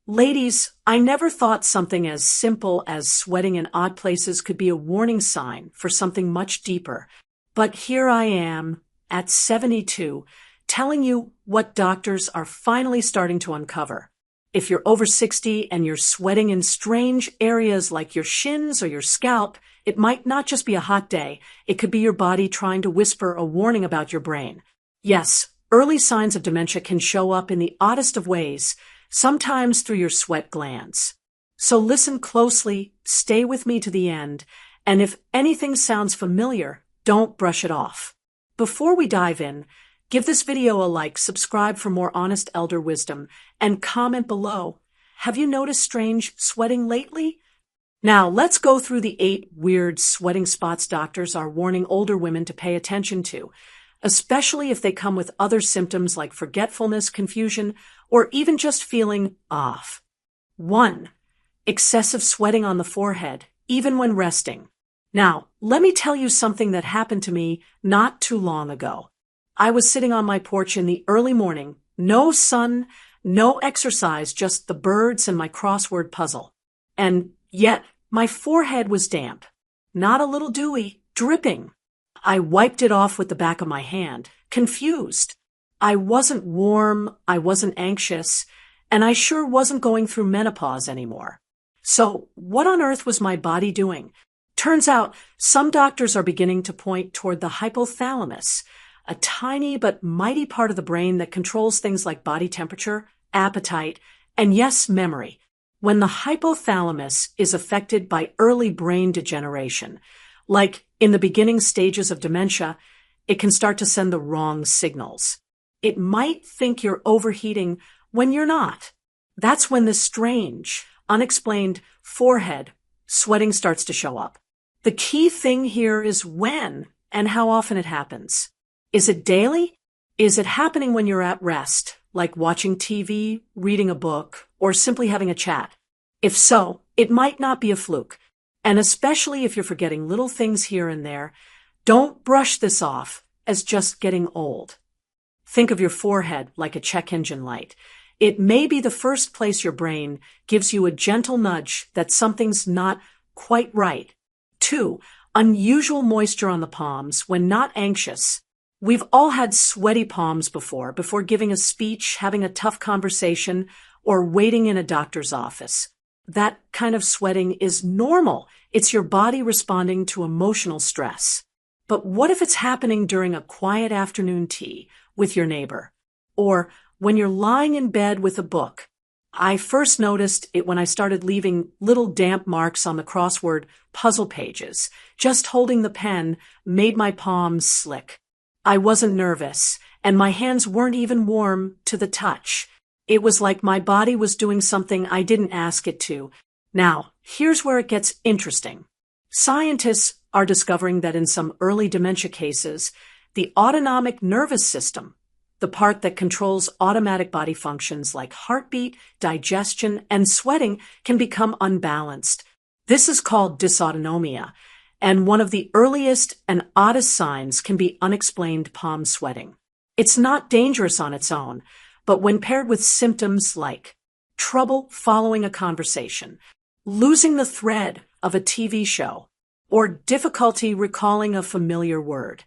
Ladies, I never thought something as simple as sweating in odd places could be a warning sign for something much deeper. But here I am, at 72, telling you what doctors are finally starting to uncover. If you're over 60 and you're sweating in strange areas like your shins or your scalp, it might not just be a hot day. It could be your body trying to whisper a warning about your brain. Yes, early signs of dementia can show up in the oddest of ways, sometimes through your sweat glands. So listen closely, stay with me to the end, and if anything sounds familiar, don't brush it off. Before we dive in, give this video a like, subscribe for more honest elder wisdom, and comment below. Have you noticed strange sweating lately? Now, let's go through the 8 weird sweating spots doctors are warning older women to pay attention to, especially if they come with other symptoms like forgetfulness, confusion, or even just feeling off. 1. Excessive sweating on the forehead, even when resting. Now, let me tell you something that happened to me not too long ago. I was sitting on my porch in the early morning, no sun, no exercise, just the birds and my crossword puzzle. And yet, my forehead was damp. Not a little dewy, dripping. I wiped it off with the back of my hand, confused. I wasn't warm, I wasn't anxious, and I sure wasn't going through menopause anymore. So, what on earth was my body doing? Turns out, some doctors are beginning to point toward the hypothalamus, a tiny but mighty part of the brain that controls things like body temperature, appetite, and yes, memory. When the hypothalamus is affected by early brain degeneration, like in the beginning stages of dementia, it can start to send the wrong signals. It might think you're overheating when you're not. That's when this strange, unexplained forehead sweating starts to show up. The key thing here is when and how often it happens. Is it daily? Is it happening when you're at rest, like watching TV, reading a book, or simply having a chat? If so, it might not be a fluke. And especially if you're forgetting little things here and there, don't brush this off as just getting old. Think of your forehead like a check engine light. It may be the first place your brain gives you a gentle nudge that something's not quite right. 2. Unusual moisture on the palms when not anxious. We've all had sweaty palms before giving a speech, having a tough conversation, or waiting in a doctor's office. That kind of sweating is normal. It's your body responding to emotional stress. But what if it's happening during a quiet afternoon tea with your neighbor? Or when you're lying in bed with a book? I first noticed it when I started leaving little damp marks on the crossword puzzle pages. Just holding the pen made my palms slick. I wasn't nervous, and my hands weren't even warm to the touch. It was like my body was doing something I didn't ask it to. Now, here's where it gets interesting. Scientists are discovering that in some early dementia cases, the autonomic nervous system, the part that controls automatic body functions like heartbeat, digestion, and sweating, can become unbalanced. This is called dysautonomia, and one of the earliest and oddest signs can be unexplained palm sweating. It's not dangerous on its own, but when paired with symptoms like trouble following a conversation, losing the thread of a TV show, or difficulty recalling a familiar word,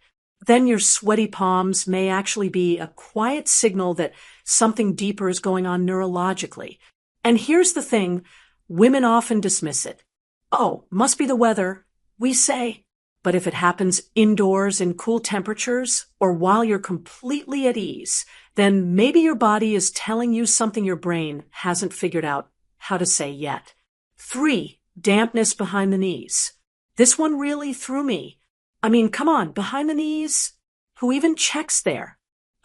then your sweaty palms may actually be a quiet signal that something deeper is going on neurologically. And here's the thing, women often dismiss it. Oh, must be the weather, we say. But if it happens indoors in cool temperatures or while you're completely at ease, then maybe your body is telling you something your brain hasn't figured out how to say yet. 3. Dampness behind the knees. This one really threw me. I mean, come on, behind the knees? Who even checks there?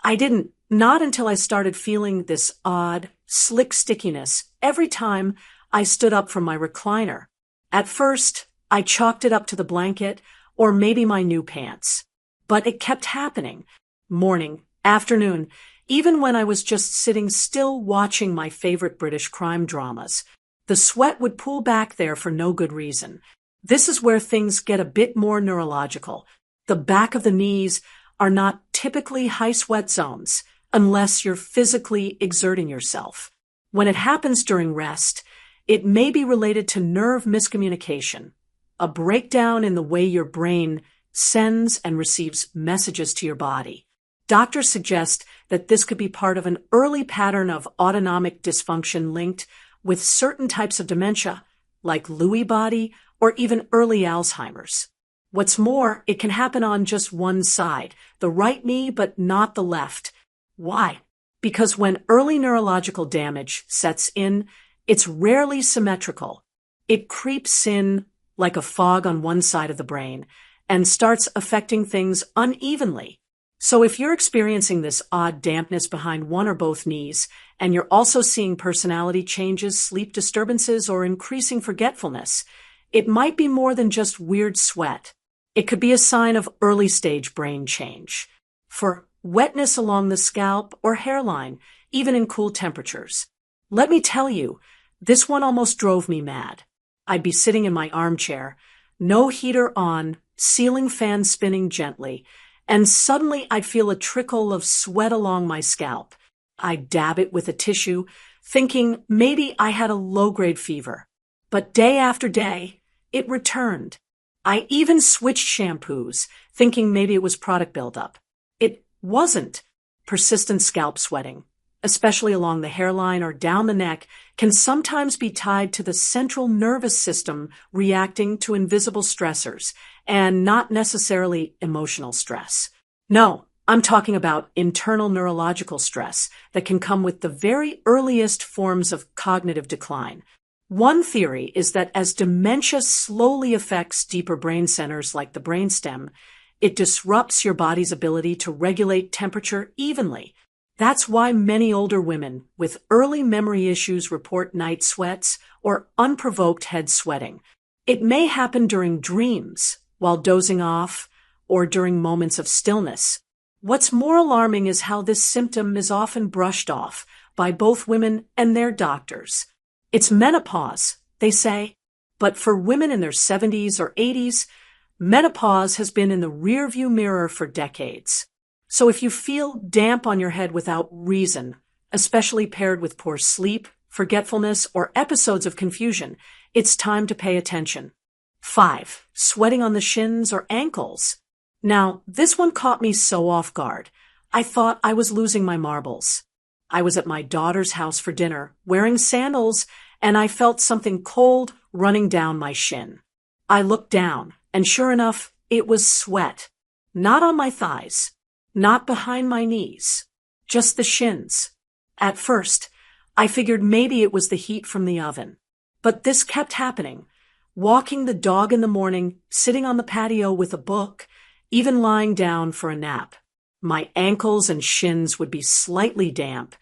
I didn't, not until I started feeling this odd, slick stickiness every time I stood up from my recliner. At first, I chalked it up to the blanket or maybe my new pants. But it kept happening. Morning, afternoon, even when I was just sitting still watching my favorite British crime dramas. The sweat would pool back there for no good reason. This is where things get a bit more neurological. The back of the knees are not typically high sweat zones unless you're physically exerting yourself. When it happens during rest, it may be related to nerve miscommunication, a breakdown in the way your brain sends and receives messages to your body. Doctors suggest that this could be part of an early pattern of autonomic dysfunction linked with certain types of dementia, like Lewy body or even early Alzheimer's. What's more, it can happen on just one side, the right knee but not the left. Why? Because when early neurological damage sets in, it's rarely symmetrical. It creeps in like a fog on one side of the brain and starts affecting things unevenly. So if you're experiencing this odd dampness behind one or both knees, and you're also seeing personality changes, sleep disturbances, or increasing forgetfulness, it might be more than just weird sweat. It could be a sign of early-stage brain change. For wetness along the scalp or hairline, even in cool temperatures. Let me tell you, this one almost drove me mad. I'd be sitting in my armchair, no heater on, ceiling fan spinning gently, and suddenly I'd feel a trickle of sweat along my scalp. I'd dab it with a tissue, thinking maybe I had a low-grade fever. But day after day, it returned. I even switched shampoos, thinking maybe it was product buildup. It wasn't. Persistent scalp sweating, especially along the hairline or down the neck, can sometimes be tied to the central nervous system reacting to invisible stressors, and not necessarily emotional stress. No, I'm talking about internal neurological stress that can come with the very earliest forms of cognitive decline. One theory is that as dementia slowly affects deeper brain centers like the brainstem, it disrupts your body's ability to regulate temperature evenly. That's why many older women with early memory issues report night sweats or unprovoked head sweating. It may happen during dreams, while dozing off, or during moments of stillness. What's more alarming is how this symptom is often brushed off by both women and their doctors. It's menopause, they say, but for women in their 70s or 80s, menopause has been in the rearview mirror for decades. So if you feel damp on your head without reason, especially paired with poor sleep, forgetfulness, or episodes of confusion, it's time to pay attention. 5. Sweating on the shins or ankles. Now, this one caught me so off guard. I thought I was losing my marbles. I was at my daughter's house for dinner, wearing sandals, and I felt something cold running down my shin. I looked down, and sure enough, it was sweat. Not on my thighs, not behind my knees, just the shins. At first, I figured maybe it was the heat from the oven. But this kept happening. Walking the dog in the morning, sitting on the patio with a book, even lying down for a nap. My ankles and shins would be slightly damp,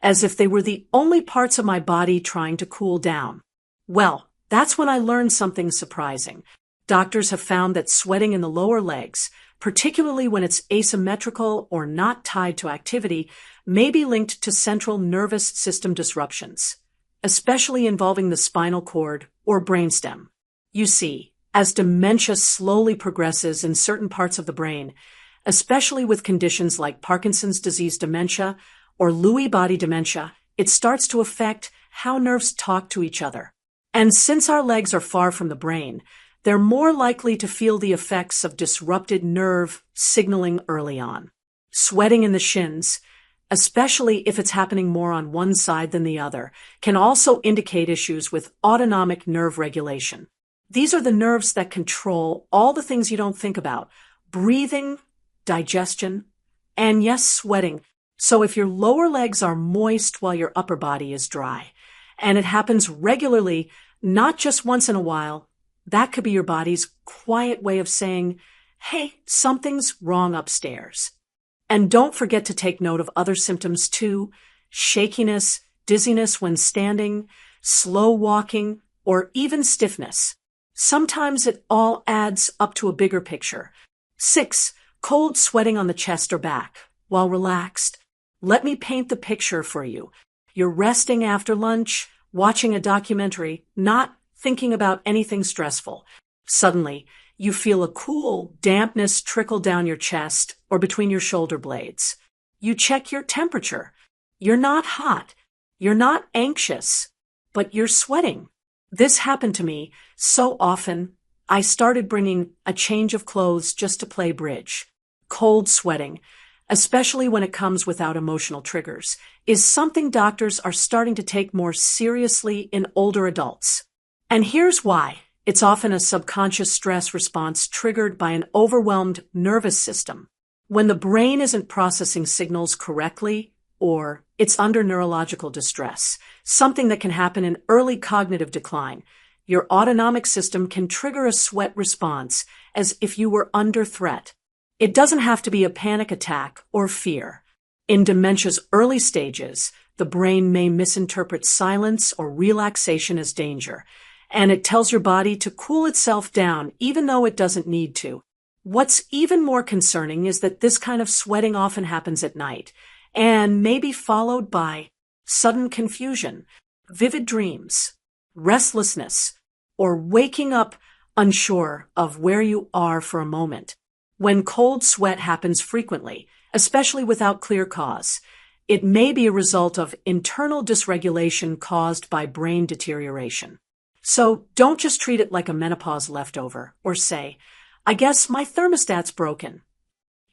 as if they were the only parts of my body trying to cool down. Well, that's when I learned something surprising. Doctors have found that sweating in the lower legs, particularly when it's asymmetrical or not tied to activity, may be linked to central nervous system disruptions, especially involving the spinal cord or brainstem. You see, as dementia slowly progresses in certain parts of the brain, especially with conditions like Parkinson's disease dementia or Lewy body dementia, it starts to affect how nerves talk to each other. And since our legs are far from the brain, they're more likely to feel the effects of disrupted nerve signaling early on. Sweating in the shins, especially if it's happening more on one side than the other, can also indicate issues with autonomic nerve regulation. These are the nerves that control all the things you don't think about: breathing, digestion, and yes, sweating. So if your lower legs are moist while your upper body is dry, and it happens regularly, not just once in a while, that could be your body's quiet way of saying, hey, something's wrong upstairs. And don't forget to take note of other symptoms too: shakiness, dizziness when standing, slow walking, or even stiffness. Sometimes it all adds up to a bigger picture. 6. Cold sweating on the chest or back while relaxed. Let me paint the picture for you. You're resting after lunch, watching a documentary, not thinking about anything stressful. Suddenly, you feel a cool dampness trickle down your chest or between your shoulder blades. You check your temperature. You're not hot. You're not anxious, but you're sweating. This happened to me so often, I started bringing a change of clothes just to play bridge. Cold sweating, especially when it comes without emotional triggers, is something doctors are starting to take more seriously in older adults. And here's why. It's often a subconscious stress response triggered by an overwhelmed nervous system. When the brain isn't processing signals correctly, or it's under neurological distress, something that can happen in early cognitive decline, your autonomic system can trigger a sweat response as if you were under threat. It doesn't have to be a panic attack or fear. In dementia's early stages, the brain may misinterpret silence or relaxation as danger, and it tells your body to cool itself down even though it doesn't need to. What's even more concerning is that this kind of sweating often happens at night, and may be followed by sudden confusion, vivid dreams, restlessness, or waking up unsure of where you are for a moment. When cold sweat happens frequently, especially without clear cause, it may be a result of internal dysregulation caused by brain deterioration. So don't just treat it like a menopause leftover or say, I guess my thermostat's broken.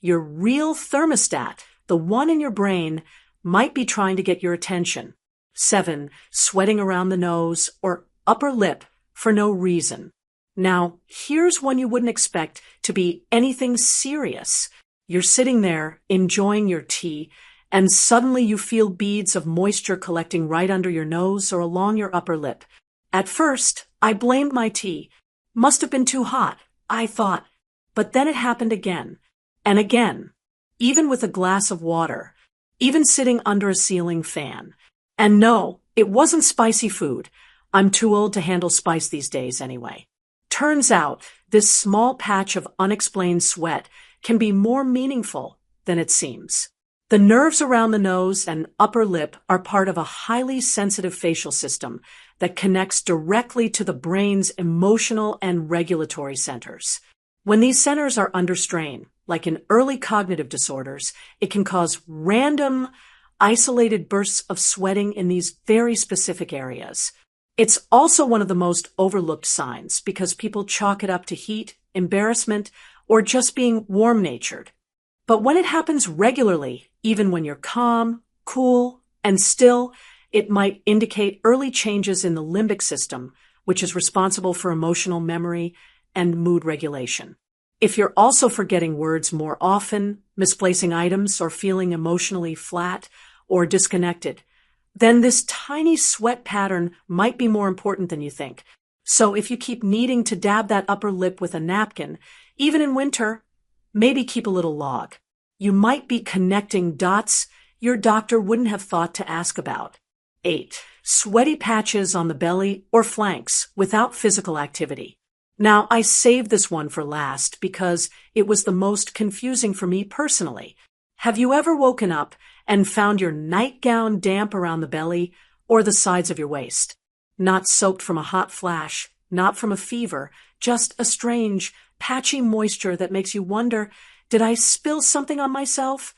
Your real thermostat, the one in your brain, might be trying to get your attention. 7. Sweating around the nose or upper lip for no reason. Now, here's one you wouldn't expect to be anything serious. You're sitting there enjoying your tea, and suddenly you feel beads of moisture collecting right under your nose or along your upper lip. At first, I blamed my tea. Must have been too hot, I thought. But then it happened again, and again, even with a glass of water, even sitting under a ceiling fan. And no, it wasn't spicy food. I'm too old to handle spice these days anyway. Turns out, this small patch of unexplained sweat can be more meaningful than it seems. The nerves around the nose and upper lip are part of a highly sensitive facial system that connects directly to the brain's emotional and regulatory centers. When these centers are under strain, like in early cognitive disorders, it can cause random, isolated bursts of sweating in these very specific areas. It's also one of the most overlooked signs because people chalk it up to heat, embarrassment, or just being warm-natured. But when it happens regularly, even when you're calm, cool, and still, it might indicate early changes in the limbic system, which is responsible for emotional memory and mood regulation. If you're also forgetting words more often, misplacing items, or feeling emotionally flat or disconnected, then this tiny sweat pattern might be more important than you think. So if you keep needing to dab that upper lip with a napkin, even in winter, maybe keep a little log. You might be connecting dots your doctor wouldn't have thought to ask about. 8. Sweaty patches on the belly or flanks without physical activity. Now, I saved this one for last because it was the most confusing for me personally. Have you ever woken up and found your nightgown damp around the belly or the sides of your waist? Not soaked from a hot flash, not from a fever, just a strange, patchy moisture that makes you wonder, did I spill something on myself?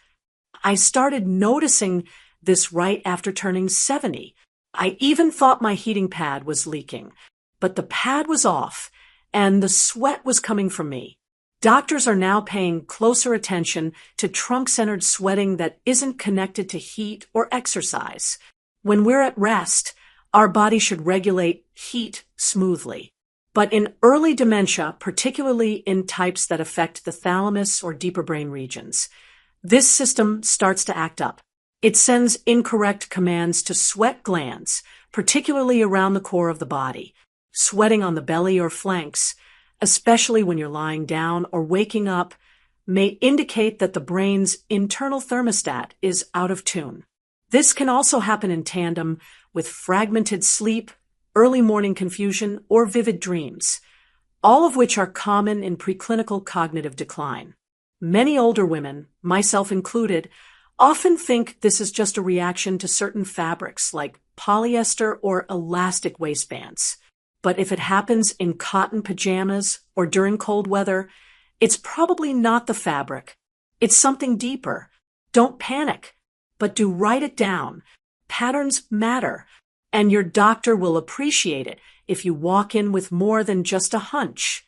I started noticing this right after turning 70. I even thought my heating pad was leaking, but the pad was off, and the sweat was coming from me. Doctors are now paying closer attention to trunk-centered sweating that isn't connected to heat or exercise. When we're at rest, our body should regulate heat smoothly. But in early dementia, particularly in types that affect the thalamus or deeper brain regions, this system starts to act up. It sends incorrect commands to sweat glands, particularly around the core of the body. Sweating on the belly or flanks, especially when you're lying down or waking up, may indicate that the brain's internal thermostat is out of tune. This can also happen in tandem with fragmented sleep, early morning confusion, or vivid dreams, all of which are common in preclinical cognitive decline. Many older women, myself included, often think this is just a reaction to certain fabrics like polyester or elastic waistbands. But if it happens in cotton pajamas or during cold weather, it's probably not the fabric. It's something deeper. Don't panic, but do write it down. Patterns matter, and your doctor will appreciate it if you walk in with more than just a hunch.